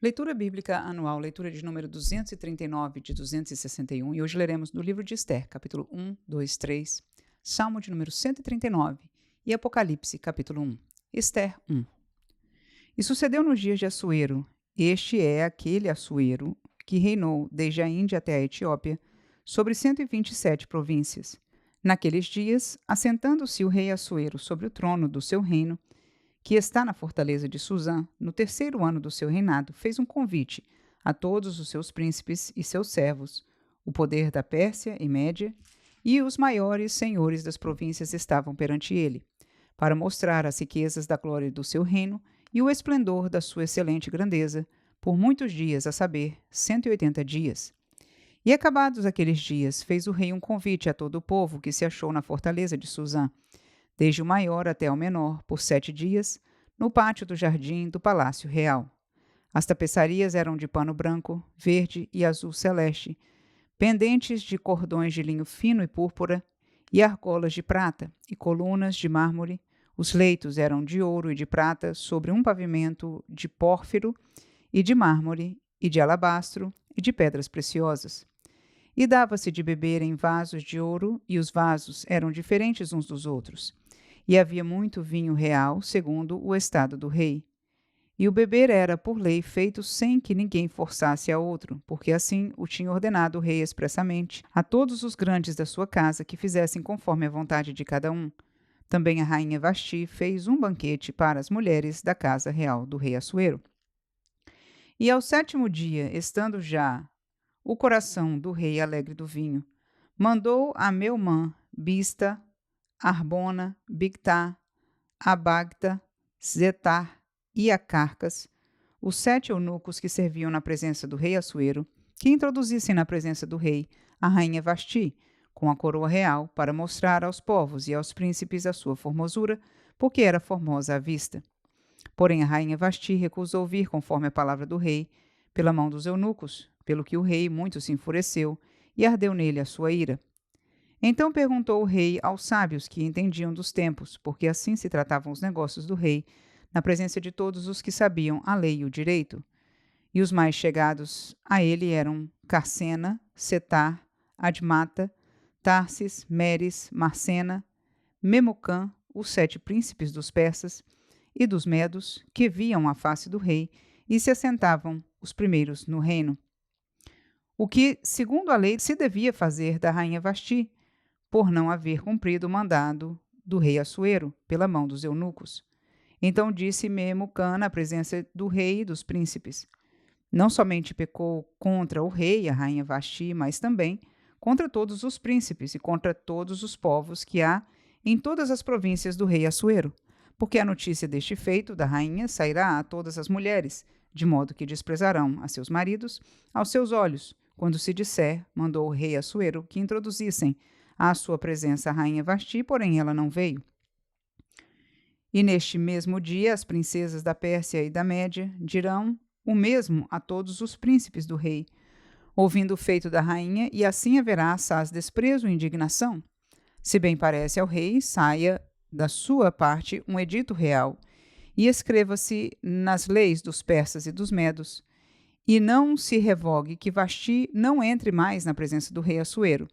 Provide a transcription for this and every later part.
Leitura Bíblica Anual, leitura de número 239 de 261, e hoje leremos do livro de Esther, capítulo 1, 2, 3, Salmo de número 139 e Apocalipse, capítulo 1. Esther 1. E sucedeu nos dias de Assuero, este é aquele Assuero que reinou desde a Índia até a Etiópia, sobre 127 províncias. Naqueles dias, assentando-se o rei Assuero sobre o trono do seu reino, que está na fortaleza de Suzã, no terceiro ano do seu reinado, fez um convite a todos os seus príncipes e seus servos. O poder da Pérsia e Média e os maiores senhores das províncias estavam perante ele, para mostrar as riquezas da glória do seu reino e o esplendor da sua excelente grandeza, por muitos dias, a saber, 180 dias. E acabados aqueles dias, fez o rei um convite a todo o povo que se achou na fortaleza de Suzã, desde o maior até o menor, por 7 dias, no pátio do jardim do Palácio Real. As tapeçarias eram de pano branco, verde e azul celeste, pendentes de cordões de linho fino e púrpura, e argolas de prata, e colunas de mármore. Os leitos eram de ouro e de prata, sobre um pavimento de pórfiro e de mármore, e de alabastro, e de pedras preciosas. E dava-se de beber em vasos de ouro, e os vasos eram diferentes uns dos outros. E havia muito vinho real, segundo o estado do rei. E o beber era, por lei, feito sem que ninguém forçasse a outro, porque assim o tinha ordenado o rei expressamente a todos os grandes da sua casa que fizessem conforme a vontade de cada um. Também a rainha Vasti fez um banquete para as mulheres da casa real do rei Assuero. E ao 7º dia, estando já o coração do rei alegre do vinho, mandou a Meumã, Bista, Arbona, Bigtá, Abagta, Zetar e Acarcas, os 7 eunucos que serviam na presença do rei Assuero, que introduzissem na presença do rei a rainha Vasti, com a coroa real, para mostrar aos povos e aos príncipes a sua formosura, porque era formosa à vista. Porém a rainha Vasti recusou vir conforme a palavra do rei, pela mão dos eunucos, pelo que o rei muito se enfureceu, e ardeu nele a sua ira. Então perguntou o rei aos sábios que entendiam dos tempos, porque assim se tratavam os negócios do rei, na presença de todos os que sabiam a lei e o direito. E os mais chegados a ele eram Carcena, Setar, Admata, Tarsis, Meres, Marcena, Memucã, os 7 príncipes dos persas e dos medos, que viam a face do rei e se assentavam os primeiros no reino. O que, segundo a lei, se devia fazer da rainha Vasti, por não haver cumprido o mandado do rei Assuero, pela mão dos eunucos. Então disse Memucã na presença do rei e dos príncipes: não somente pecou contra o rei e a rainha Vasti, mas também contra todos os príncipes e contra todos os povos que há em todas as províncias do rei Assuero, porque a notícia deste feito da rainha sairá a todas as mulheres, de modo que desprezarão a seus maridos aos seus olhos, quando se disser, mandou o rei Assuero que introduzissem à sua presença a rainha Vasti, porém ela não veio. E neste mesmo dia as princesas da Pérsia e da Média dirão o mesmo a todos os príncipes do rei, ouvindo o feito da rainha, e assim haverá assaz desprezo e indignação. Se bem parece ao rei, saia da sua parte um edito real, e escreva-se nas leis dos persas e dos medos, e não se revogue que Vasti não entre mais na presença do rei Assuero,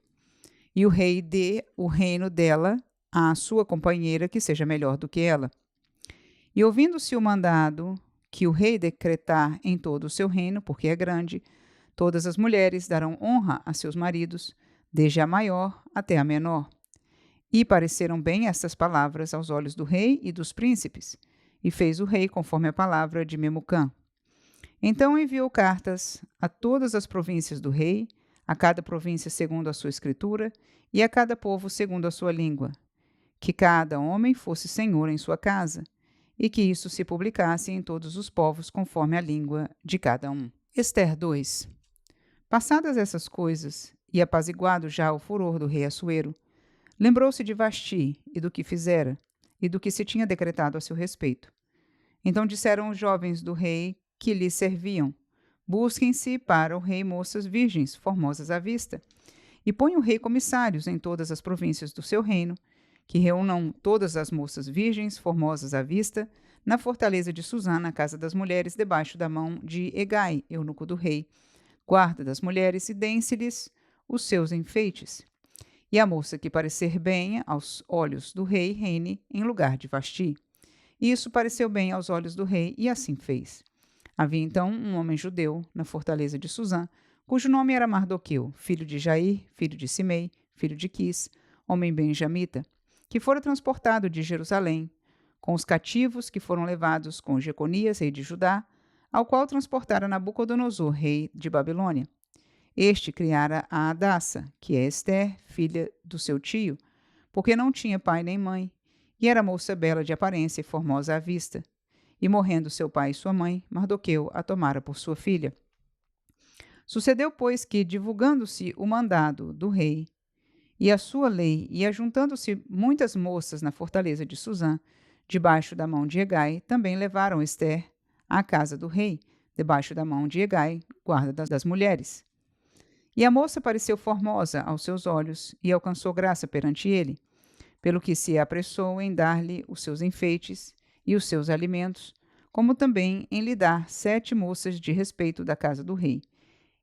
e o rei dê o reino dela à sua companheira, que seja melhor do que ela. E ouvindo-se o mandado que o rei decretar em todo o seu reino, porque é grande, todas as mulheres darão honra a seus maridos, desde a maior até a menor. E pareceram bem estas palavras aos olhos do rei e dos príncipes, e fez o rei conforme a palavra de Memucã. Então enviou cartas a todas as províncias do rei, a cada província segundo a sua escritura, e a cada povo segundo a sua língua, que cada homem fosse senhor em sua casa, e que isso se publicasse em todos os povos conforme a língua de cada um. Esther 2. Passadas essas coisas, e apaziguado já o furor do rei Assuero, lembrou-se de Vasti e do que fizera, e do que se tinha decretado a seu respeito. Então disseram os jovens do rei que lhe serviam: busquem-se para o rei moças virgens, formosas à vista, e põe o rei comissários em todas as províncias do seu reino, que reúnam todas as moças virgens, formosas à vista, na fortaleza de Susã, na casa das mulheres, debaixo da mão de Hegai, eunuco do rei, guarda das mulheres, e dêem-se-lhes os seus enfeites. E a moça que parecer bem aos olhos do rei reine em lugar de Vasti. E isso pareceu bem aos olhos do rei, e assim fez. Havia então um homem judeu na fortaleza de Susã, cujo nome era Mardoqueu, filho de Jair, filho de Simei, filho de Quis, homem benjamita, que fora transportado de Jerusalém, com os cativos que foram levados com Jeconias, rei de Judá, ao qual transportara Nabucodonosor, rei de Babilônia. Este criara a Hadassa, que é Ester, filha do seu tio, porque não tinha pai nem mãe, e era moça bela de aparência e formosa à vista. E morrendo seu pai e sua mãe, Mardoqueu a tomara por sua filha. Sucedeu, pois, que, divulgando-se o mandado do rei e a sua lei, e ajuntando-se muitas moças na fortaleza de Susã, debaixo da mão de Hegai, também levaram Ester à casa do rei, debaixo da mão de Hegai, guarda das mulheres. E a moça pareceu formosa aos seus olhos, e alcançou graça perante ele, pelo que se apressou em dar-lhe os seus enfeites e os seus alimentos, como também em lhe dar 7 moças de respeito da casa do rei,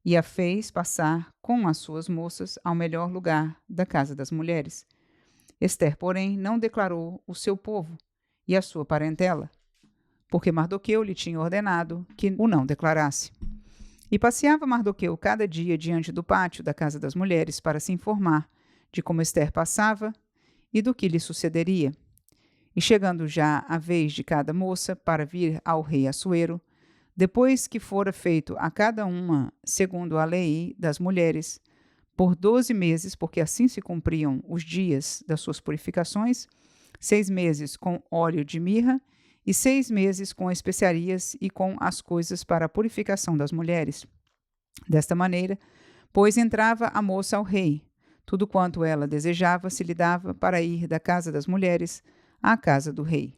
e a fez passar com as suas moças ao melhor lugar da casa das mulheres. Ester, porém, não declarou o seu povo e a sua parentela, porque Mardoqueu lhe tinha ordenado que o não declarasse. E passeava Mardoqueu cada dia diante do pátio da casa das mulheres para se informar de como Ester passava e do que lhe sucederia. E chegando já a vez de cada moça para vir ao rei Assuero, depois que fora feito a cada uma, segundo a lei das mulheres, por 12 meses, porque assim se cumpriam os dias das suas purificações, 6 meses com óleo de mirra, e 6 meses com especiarias e com as coisas para a purificação das mulheres. Desta maneira, pois entrava a moça ao rei, tudo quanto ela desejava se lhe dava para ir da casa das mulheres à casa do rei.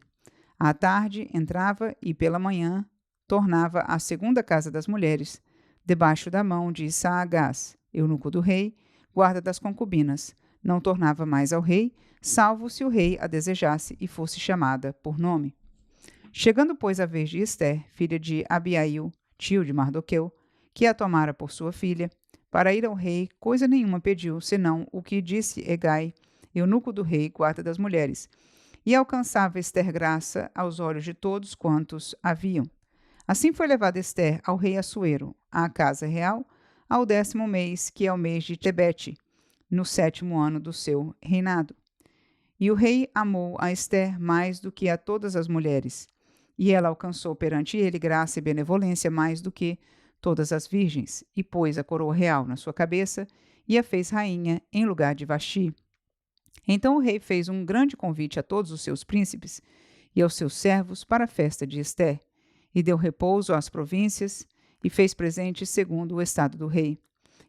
À tarde entrava e pela manhã tornava à segunda casa das mulheres, debaixo da mão de Saagás, eunuco do rei, guarda das concubinas. Não tornava mais ao rei, salvo se o rei a desejasse e fosse chamada por nome. Chegando, pois, a vez de Ester, filha de Abiail, tio de Mardoqueu, que a tomara por sua filha, para ir ao rei, coisa nenhuma pediu, senão o que disse Hegai, eunuco do rei, guarda das mulheres, e alcançava Ester graça aos olhos de todos quantos haviam. Assim foi levada Ester ao rei Assuero, à casa real, ao 10º mês, que é o mês de Tebete, no 7º ano do seu reinado. E o rei amou a Ester mais do que a todas as mulheres, e ela alcançou perante ele graça e benevolência mais do que todas as virgens, e pôs a coroa real na sua cabeça, e a fez rainha em lugar de Vasti. Então o rei fez um grande convite a todos os seus príncipes e aos seus servos para a festa de Ester, e deu repouso às províncias, e fez presentes segundo o estado do rei.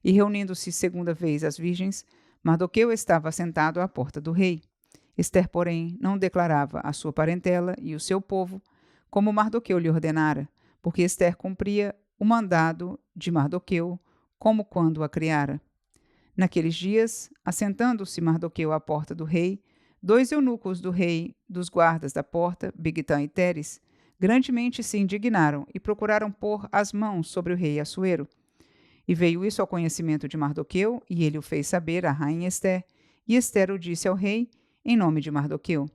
E reunindo-se segunda vez as virgens, Mardoqueu estava assentado à porta do rei. Ester, porém, não declarava a sua parentela e o seu povo, como Mardoqueu lhe ordenara, porque Ester cumpria o mandado de Mardoqueu, como quando a criara. Naqueles dias, assentando-se Mardoqueu à porta do rei, 2 eunucos do rei, dos guardas da porta, Bigtã e Teres, grandemente se indignaram e procuraram pôr as mãos sobre o rei Assuero. E veio isso ao conhecimento de Mardoqueu, e ele o fez saber à rainha Ester, e Ester o disse ao rei, em nome de Mardoqueu.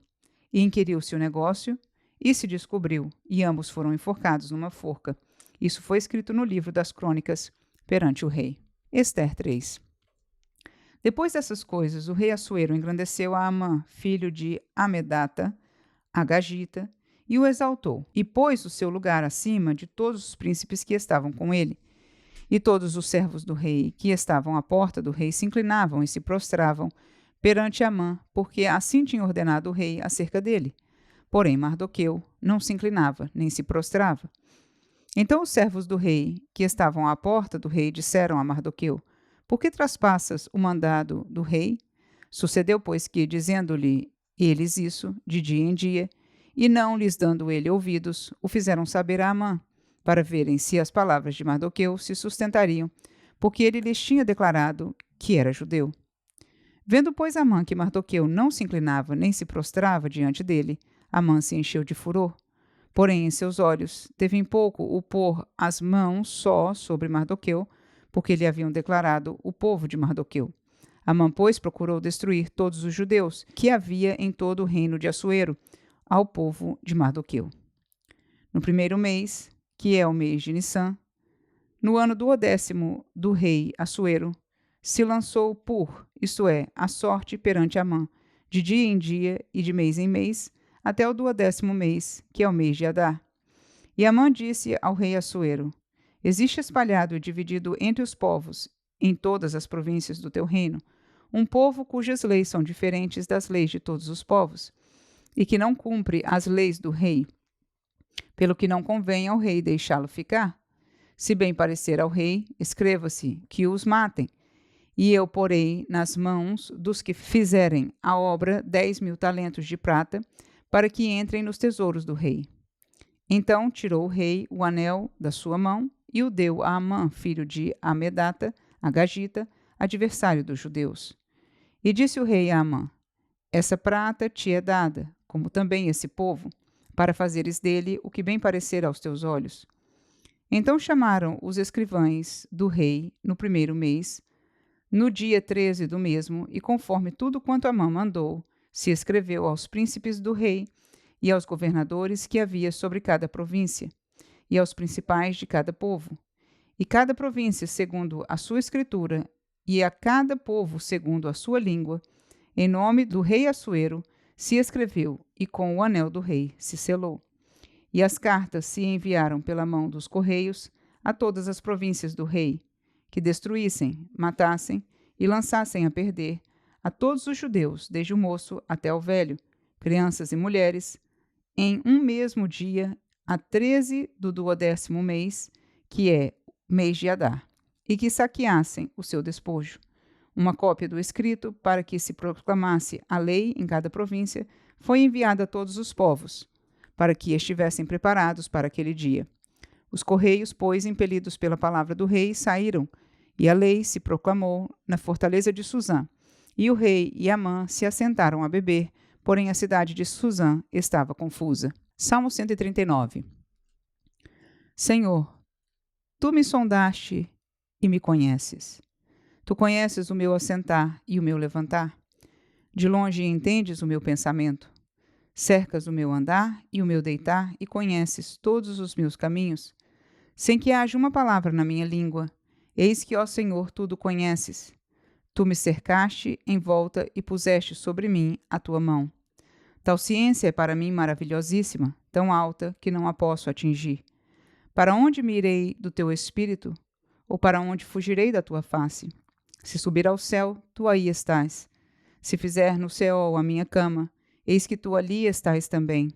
E inquiriu-se o negócio, e se descobriu, e ambos foram enforcados numa forca. Isso foi escrito no livro das crônicas perante o rei. Ester 3. Depois dessas coisas, o rei Assuero engrandeceu a Amã, filho de Amedata, Agagita, e o exaltou, e pôs o seu lugar acima de todos os príncipes que estavam com ele. E todos os servos do rei que estavam à porta do rei se inclinavam e se prostravam perante Amã, porque assim tinha ordenado o rei acerca dele. Porém, Mardoqueu não se inclinava, nem se prostrava. Então os servos do rei, que estavam à porta do rei, disseram a Mardoqueu: Por que traspassas o mandado do rei? Sucedeu, pois, que, dizendo-lhe eles isso, de dia em dia, e não lhes dando ele ouvidos, o fizeram saber a Amã, para verem se as palavras de Mardoqueu se sustentariam, porque ele lhes tinha declarado que era judeu. Vendo, pois, Amã que Mardoqueu não se inclinava nem se prostrava diante dele, Amã se encheu de furor, Porém, em seus olhos, teve em pouco o pôr as mãos só sobre Mardoqueu, porque lhe haviam declarado o povo de Mardoqueu. Amã, pois, procurou destruir todos os judeus que havia em todo o reino de Assuero, ao povo de Mardoqueu. No primeiro mês, que é o mês de Nissan, no ano 12º do rei Assuero, se lançou isto é, a sorte perante Amã, de dia em dia e de mês em mês, até o 12º mês, que é o mês de Adar. E Amã disse ao rei Assuero: Existe espalhado e dividido entre os povos, em todas as províncias do teu reino, um povo cujas leis são diferentes das leis de todos os povos, e que não cumpre as leis do rei, pelo que não convém ao rei deixá-lo ficar. Se bem parecer ao rei, escreva-se que os matem, e eu porei nas mãos dos que fizerem a obra 10.000 talentos de prata, para que entrem nos tesouros do rei. Então tirou o rei o anel da sua mão e o deu a Amã, filho de Amedata, Agagita, adversário dos judeus. E disse o rei a Amã: Essa prata te é dada, como também esse povo, para fazeres dele o que bem parecer aos teus olhos. Então chamaram os escrivães do rei no primeiro mês, no dia 13 do mesmo, e conforme tudo quanto Amã mandou, se escreveu aos príncipes do rei e aos governadores que havia sobre cada província, e aos principais de cada povo, e cada província segundo a sua escritura, e a cada povo segundo a sua língua, em nome do rei Assuero, se escreveu, e com o anel do rei se selou. E as cartas se enviaram pela mão dos correios a todas as províncias do rei, que destruíssem, matassem e lançassem a perder a todos os judeus, desde o moço até o velho, crianças e mulheres, em um mesmo dia, a 13 do 12º mês, que é mês de Adar, e que saqueassem o seu despojo. Uma cópia do escrito, para que se proclamasse a lei em cada província, foi enviada a todos os povos, para que estivessem preparados para aquele dia. Os correios, pois, impelidos pela palavra do rei, saíram, e a lei se proclamou na fortaleza de Suzã. E o rei e Amã se assentaram a beber, porém a cidade de Suzã estava confusa. Salmo 139. Senhor, tu me sondaste e me conheces. Tu conheces o meu assentar e o meu levantar. De longe entendes o meu pensamento. Cercas o meu andar e o meu deitar e conheces todos os meus caminhos. Sem que haja uma palavra na minha língua, eis que, ó Senhor, tudo conheces. Tu me cercaste em volta e puseste sobre mim a tua mão. Tal ciência é para mim maravilhosíssima, tão alta que não a posso atingir. Para onde me irei do teu espírito? Ou para onde fugirei da tua face? Se subir ao céu, tu aí estás. Se fizer no céu a minha cama, eis que tu ali estás também.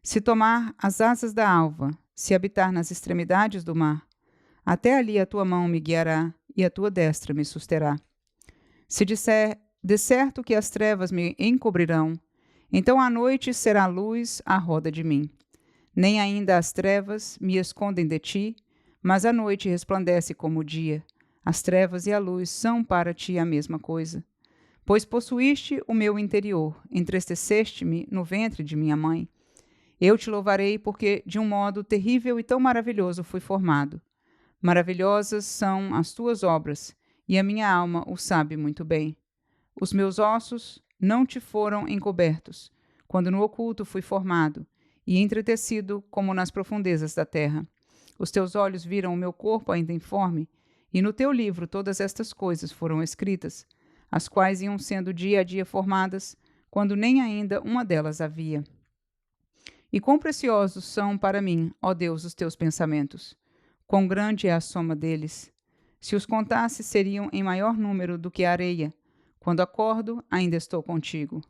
Se tomar as asas da alva, se habitar nas extremidades do mar, até ali a tua mão me guiará e a tua destra me susterá. Se disser de certo que as trevas me encobrirão, então a noite será luz à roda de mim. Nem ainda as trevas me escondem de ti, mas a noite resplandece como o dia. As trevas e a luz são para ti a mesma coisa. Pois possuíste o meu interior, entristeceste-me no ventre de minha mãe. Eu te louvarei porque de um modo terrível e tão maravilhoso fui formado. Maravilhosas são as tuas obras, e a minha alma o sabe muito bem. Os meus ossos não te foram encobertos, quando no oculto fui formado, e entretecido como nas profundezas da terra. Os teus olhos viram o meu corpo ainda informe, e no teu livro todas estas coisas foram escritas, as quais iam sendo dia a dia formadas, quando nem ainda uma delas havia. E quão preciosos são para mim, ó Deus, os teus pensamentos! Quão grande é a soma deles! Se os contasse, seriam em maior número do que a areia. Quando acordo, ainda estou contigo.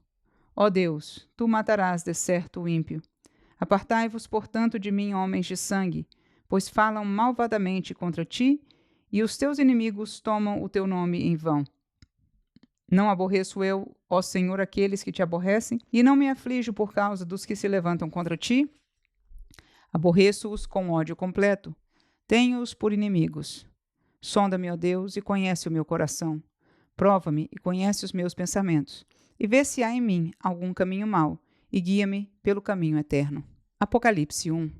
Ó Deus, tu matarás de certo o ímpio. Apartai-vos, portanto, de mim, homens de sangue, pois falam malvadamente contra ti, e os teus inimigos tomam o teu nome em vão. Não aborreço eu, ó Senhor, aqueles que te aborrecem, e não me aflijo por causa dos que se levantam contra ti? Aborreço-os com ódio completo. Tenho-os por inimigos. Sonda-me, ó Deus, e conhece o meu coração. Prova-me e conhece os meus pensamentos, e vê se há em mim algum caminho mau, e guia-me pelo caminho eterno. Apocalipse 1.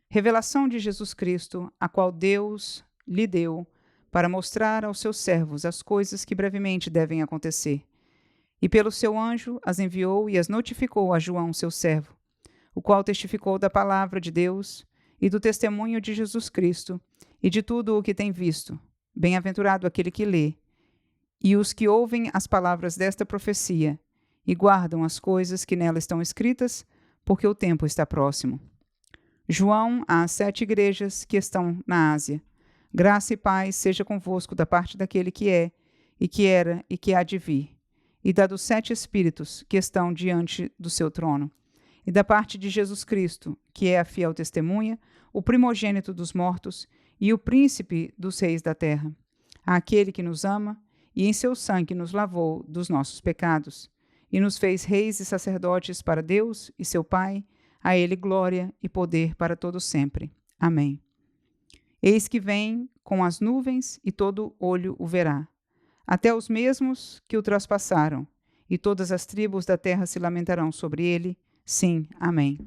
Revelação de Jesus Cristo, a qual Deus lhe deu para mostrar aos seus servos as coisas que brevemente devem acontecer. E pelo seu anjo as enviou e as notificou a João, seu servo, o qual testificou da palavra de Deus e do testemunho de Jesus Cristo e de tudo o que tem visto. Bem-aventurado aquele que lê, e os que ouvem as palavras desta profecia e guardam as coisas que nela estão escritas, porque o tempo está próximo. João, às 7 igrejas que estão na Ásia. Graça e paz seja convosco da parte daquele que é, e que era, e que há de vir, e da dos 7 Espíritos que estão diante do seu trono, e da parte de Jesus Cristo, que é a fiel testemunha, o primogênito dos mortos e o príncipe dos reis da terra, àquele que nos ama e em seu sangue nos lavou dos nossos pecados, e nos fez reis e sacerdotes para Deus e seu Pai. A ele glória e poder para todo sempre. Amém. Eis que vem com as nuvens, e todo olho o verá, até os mesmos que o traspassaram, e todas as tribos da terra se lamentarão sobre ele. Sim, amém.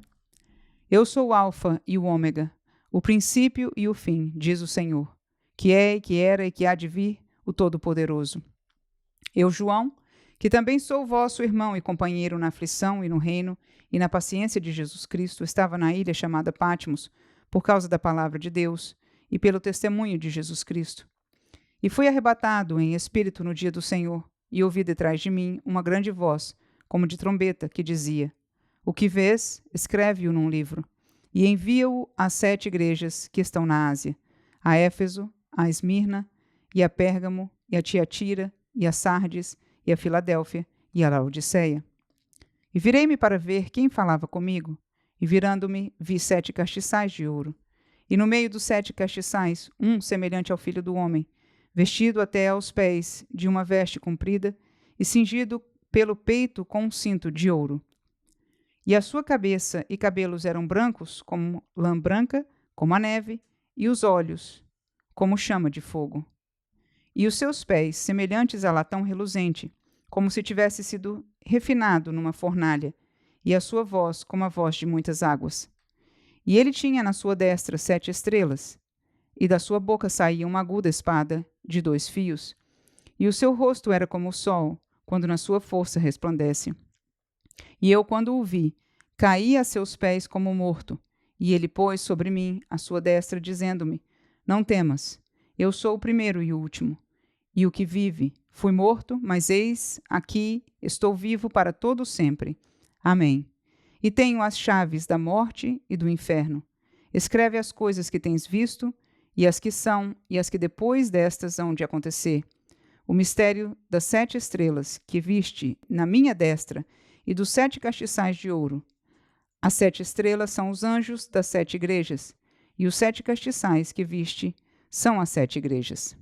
Eu sou o Alfa e o Ômega, o princípio e o fim, diz o Senhor, que é e que era e que há de vir, o Todo-Poderoso. Eu, João, que também sou vosso irmão e companheiro na aflição e no reino e na paciência de Jesus Cristo, estava na ilha chamada Patmos, por causa da palavra de Deus e pelo testemunho de Jesus Cristo. E fui arrebatado em espírito no dia do Senhor, e ouvi detrás de mim uma grande voz, como de trombeta, que dizia: O que vês, escreve-o num livro, e envia-o às 7 igrejas que estão na Ásia, a Éfeso, a Esmirna, e a Pérgamo, e a Tiatira, e a Sardes, e a Filadélfia, e a Laodiceia. E virei-me para ver quem falava comigo, e virando-me, vi 7 castiçais de ouro. E no meio dos 7 castiçais, um semelhante ao Filho do Homem, vestido até aos pés de uma veste comprida, e cingido pelo peito com um cinto de ouro. E a sua cabeça e cabelos eram brancos, como lã branca, como a neve, e os olhos, como chama de fogo. E os seus pés, semelhantes a latão reluzente, como se tivesse sido refinado numa fornalha, e a sua voz como a voz de muitas águas. E ele tinha na sua destra 7 estrelas, e da sua boca saía uma aguda espada de 2 fios, e o seu rosto era como o sol, quando na sua força resplandece. E eu, quando o vi, caí a seus pés como morto, e ele pôs sobre mim a sua destra, dizendo-me: Não temas, eu sou o primeiro e o último, e o que vive. Fui morto, mas eis, aqui estou vivo para todo sempre. Amém. E tenho as chaves da morte e do inferno. Escreve as coisas que tens visto, e as que são, e as que depois destas hão de acontecer. O mistério das 7 estrelas que viste na minha destra, e dos 7 castiçais de ouro. As 7 estrelas são os anjos das 7 igrejas, e os 7 castiçais que viste são as 7 igrejas.